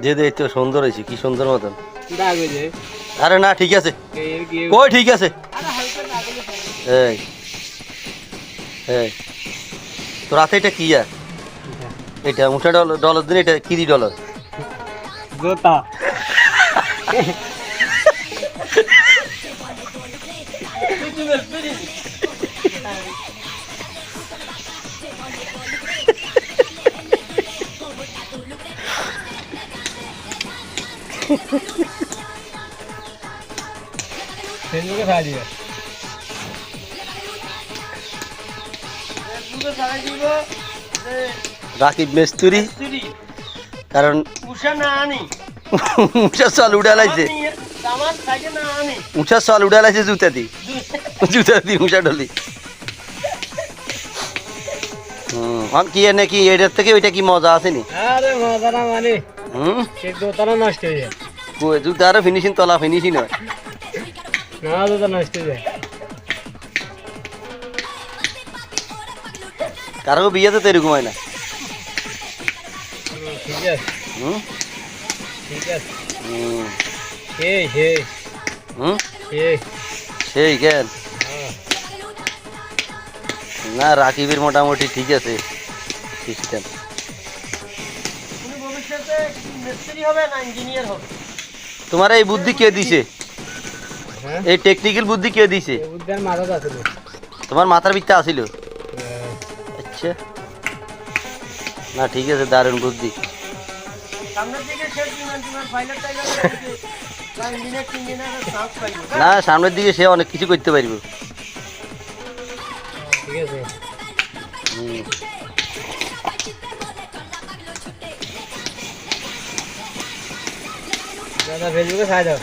যে দে তো সুন্দর হয়েছে, কি সুন্দর মতন। আরে না ঠিক আছে, কই ঠিক আছে। এই এই তো রাতে এটা কি আর এটা উঠা ডলার দিন, এটা কি ডলার জোতা ফেসবুকে ছাড়া দিবে রাকিব মিস্ত্রি, কারণ উষা চাল উঠা লাইছে, উষা চাল উঠা লাইছে জুতা দি, জুতা দি উষা ডলি। কি নাকি এটার থেকে ওইটা কি মজা আছে নি? আরে মজা না মানে সে দোতারা নষ্ট হয়ে যায়। জুতা আরো ফিনিশিং, তলা ফিনিশিং হয় না, দোতা নষ্ট হয়ে যায়। কারো বিয়েতে তো এরকম হয় না। ঠিক আছে, ঠিক আছে, সেই সেই কেন না, রাকিবের মোটামুটি ঠিক আছে সিস্টেম। তোমার এই বুদ্ধি কে দিছে? এই টেকনিক্যাল বুদ্ধি কে দিছে? তোমার মাথার ভিতরে আসিল? আচ্ছা, না ঠিক আছে, দারুণ বুদ্ধি। না, সামনের দিকে সে অনেক কিছু করতে পারব। ঠিক আছে, দাদা ফেসবুকে ছাড় দাও।